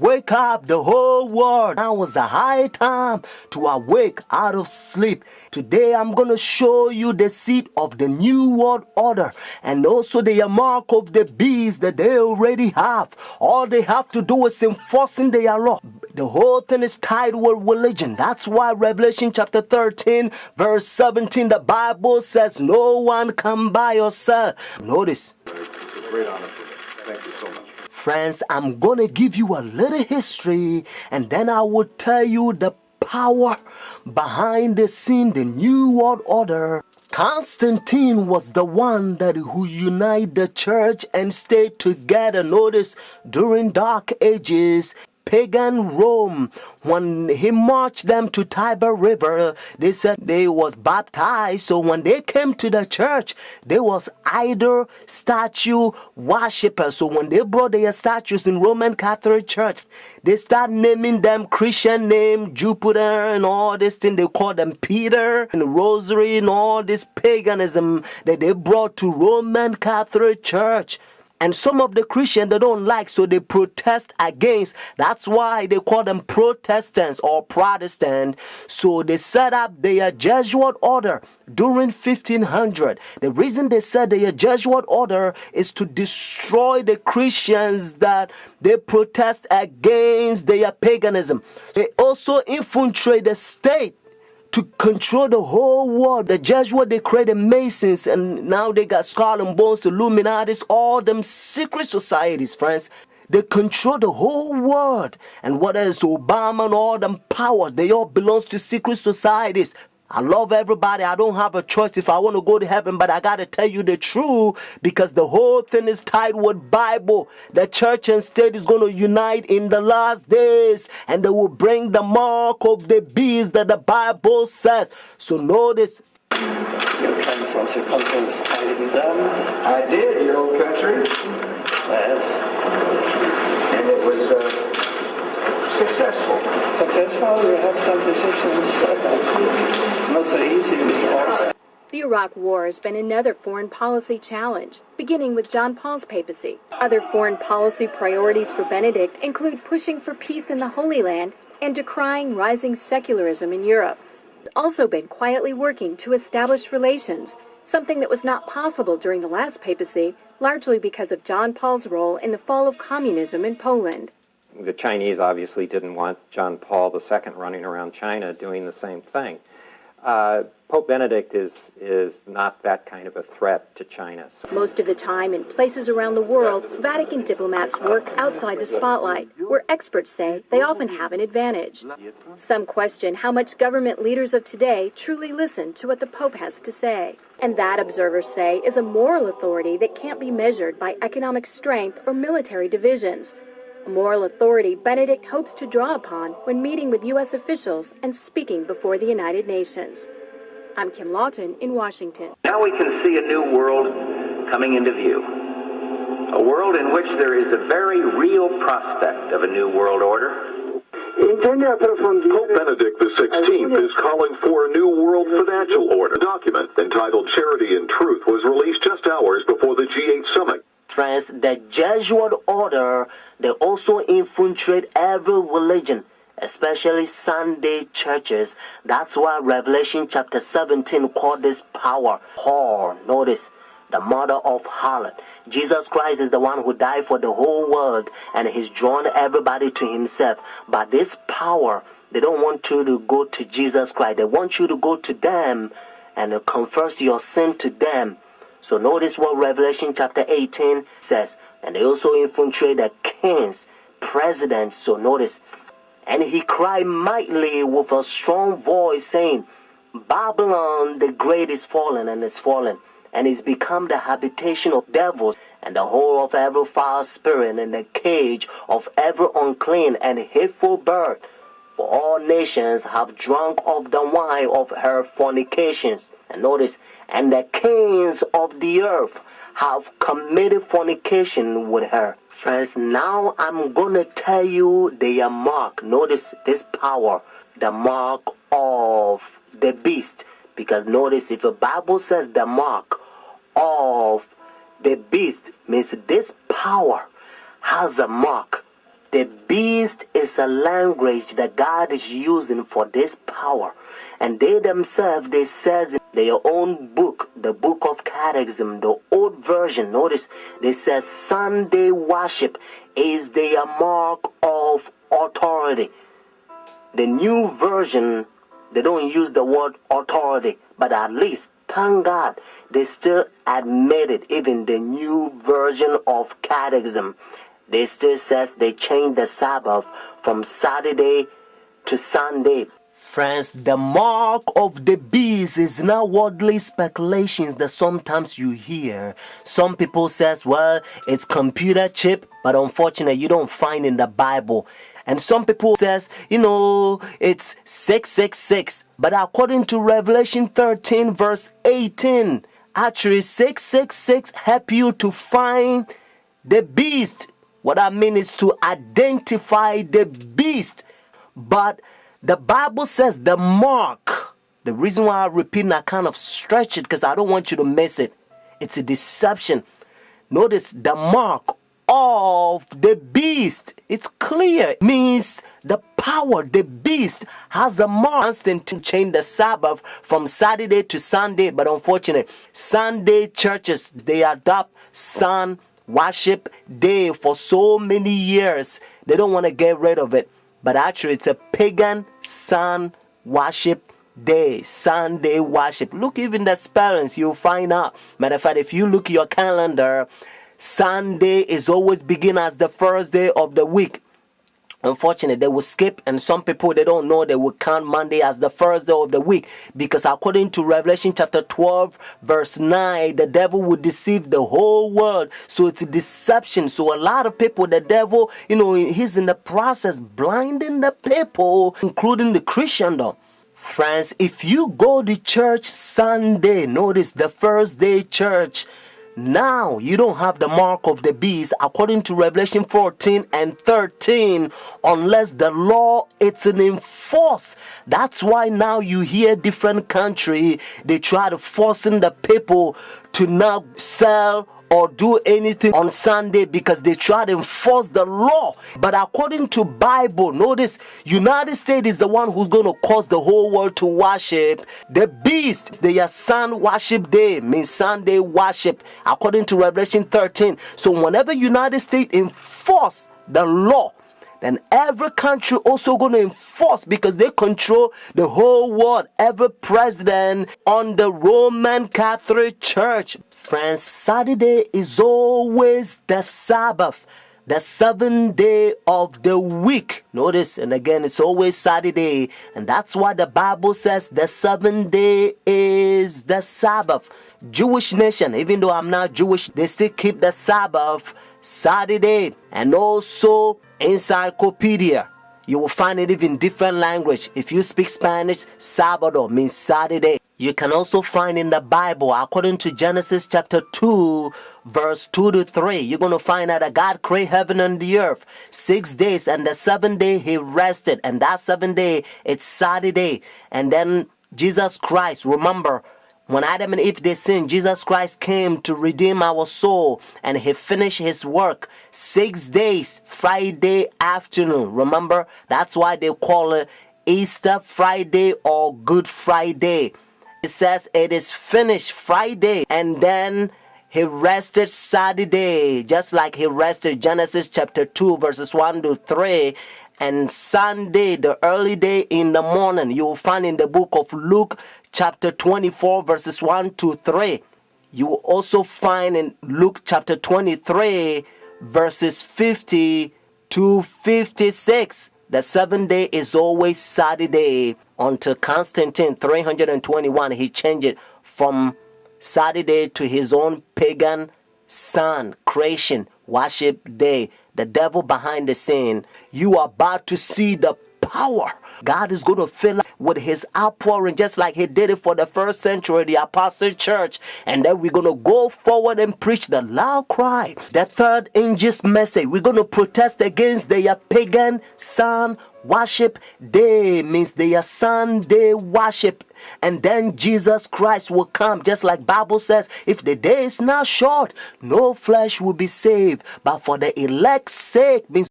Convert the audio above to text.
Wake up the whole world. Now is the high time to awake out of sleep. Today I'm going to show you the seed of the new world order and also the mark of the beast that they already have. All they have to do is enforcing their law. The whole thing is tied with religion. That's why Revelation chapter 13 verse 17, the Bible says no one can buy or sell. Notice. It's a great honor for me. Thank you so much. Friends, I'm going to give you a little history and then I will tell you the power behind the scene, the new world order. Constantine was the one who united the church and stayed together. Notice, during dark ages, pagan Rome, when he marched them to Tiber River, they said they was baptized. So when they came to the church, they was idol statue worshippers. So when they brought their statues in Roman Catholic Church, they start naming them Christian name, Jupiter and all this thing. They call them Peter and Rosary and all this paganism that they brought to Roman Catholic Church. And some of the Christians they don't like, so they protest against. That's why they call them Protestants or Protestant. So they set up their Jesuit order during 1500. The reason they said their Jesuit order is to destroy the Christians that they protest against their paganism. They also infiltrate the state to control the whole world. The Jesuits, they created Masons, and now they got Skull and Bones, Illuminatis, all them secret societies, friends. They control the whole world. And what else? Obama and all them powers, they all belongs to secret societies. I love everybody. I don't have a choice if I want to go to heaven, but I got to tell you the truth because the whole thing is tied with Bible. The church and state is going to unite in the last days and they will bring the mark of the beast that the Bible says. So notice. You came from circumference I did, your old country. Yes. And it was successful. Successful, you have some decisions. It's not so easy with all. The Iraq War has been another foreign policy challenge, beginning with John Paul's papacy. Other foreign policy priorities for Benedict include pushing for peace in the Holy Land and decrying rising secularism in Europe. He's also been quietly working to establish relations, something that was not possible during the last papacy, largely because of John Paul's role in the fall of communism in Poland. The Chinese obviously didn't want John Paul II running around China doing the same thing. Pope Benedict is not that kind of a threat to China. Most of the time, in places around the world, Vatican diplomats work outside the spotlight, where experts say they often have an advantage. Some question how much government leaders of today truly listen to what the Pope has to say. And that, observers say, is a moral authority that can't be measured by economic strength or military divisions. A moral authority Benedict hopes to draw upon when meeting with U.S. officials and speaking before the United Nations. I'm Kim Lawton in Washington. Now we can see a new world coming into view. A world in which there is the very real prospect of a new world order. Pope Benedict XVI is calling for a new world financial order. A document entitled Charity and Truth was released just hours before the G8 summit. Friends, the Jesuit order, they also infiltrate every religion, especially Sunday churches. That's why Revelation chapter 17 called this power whore. Notice, the mother of harlot. Jesus Christ is the one who died for the whole world and he's drawn everybody to himself. But this power, they don't want you to go to Jesus Christ. They want you to go to them and confess your sin to them. So notice what Revelation chapter 18 says. And they also infiltrate the kings, presidents. So notice. And he cried mightily with a strong voice, saying, Babylon the great is fallen and is fallen, and is become the habitation of devils, and the hole of every foul spirit, and the cage of every unclean and hateful bird. For all nations have drunk of the wine of her fornications. And notice, and the kings of the earth have committed fornication with her. Friends, now I'm going to tell you their mark. Notice this power, the mark of the beast. Because notice, if the Bible says the mark of the beast, means this power has a mark. The beast is a language that God is using for this power. And they themselves, they says in their own book, the book of Catechism, the old version, notice, they says Sunday worship is their mark of authority. The new version, they don't use the word authority, but at least, thank God, they still admit it. Even the new version of Catechism, they still says they changed the Sabbath from Saturday to Sunday. Friends, the mark of the beast is not worldly speculations that sometimes you hear. Some people says, well, it's computer chip, but unfortunately you don't find in the Bible. And some people says, it's 666. But according to Revelation 13 verse 18, actually 666 help you to find the beast. What I mean is to identify the beast. But the Bible says the mark. The reason why I repeat and I kind of stretch it because I don't want you to miss it. It's a deception. Notice the mark of the beast. It's clear. It means the power, the beast has a mark. Constant to change the Sabbath from Saturday to Sunday. But unfortunately, Sunday churches, they adopt sun worship day for so many years. They don't want to get rid of it. But actually, it's a pagan sun worship day, Sunday worship. Look, even the spellings, you'll find out. Matter of fact, if you look at your calendar, Sunday is always begin as the first day of the week. Unfortunately, they will skip, and some people, they don't know, they will count Monday as the first day of the week, because according to Revelation chapter 12 verse 9, the devil will deceive the whole world. So it's a deception. So a lot of people, the devil, he's in the process blinding the people, including the Christendom. Friends, if you go to church Sunday, notice the first day church, now you don't have the mark of the beast according to Revelation 14 and 13 unless the law is enforced. That's why now you hear different country, they try to forcing the people to not sell or do anything on Sunday because they try to enforce the law. But according to Bible, notice United States is the one who's going to cause the whole world to worship the beast. Their sun worship day means Sunday worship according to Revelation 13. So whenever United States enforce the law, then every country also going to enforce because they control the whole world. Every president on the Roman Catholic Church. Friends, Saturday is always the Sabbath, the seventh day of the week. Notice, and again, it's always Saturday. And that's why the Bible says the seventh day is the Sabbath. Jewish nation, even though I'm not Jewish, they still keep the Sabbath Saturday. And also encyclopedia, you will find it even different language. If you speak Spanish, Sábado means Saturday. You can also find in the Bible, according to Genesis chapter 2, verse 2 to 3, you're going to find out that God created heaven and the earth 6 days, and the seventh day he rested, and that seventh day, it's Saturday. And then Jesus Christ, remember, when Adam and Eve, they sinned, Jesus Christ came to redeem our soul, and he finished his work 6 days, Friday afternoon. Remember, that's why they call it Easter Friday or Good Friday. It says it is finished Friday, and then he rested Saturday, just like he rested Genesis chapter 2 verses 1 to 3. And Sunday, the early day in the morning, you will find in the book of Luke chapter 24 verses 1 to 3. You will also find in Luke chapter 23 verses 50 to 56. The seventh day is always Saturday until Constantine 321. He changed it from Saturday to his own pagan sun creation worship day. The devil behind the scene. You are about to see the power. God is going to fill up with his outpouring just like he did it for the first century, the Apostle Church. And then we're going to go forward and preach the loud cry. The third angel's message. We're going to protest against their pagan sun worship day, means their Sunday worship. And then Jesus Christ will come, just like Bible says, if the day is not short, no flesh will be saved. But for the elect's sake, means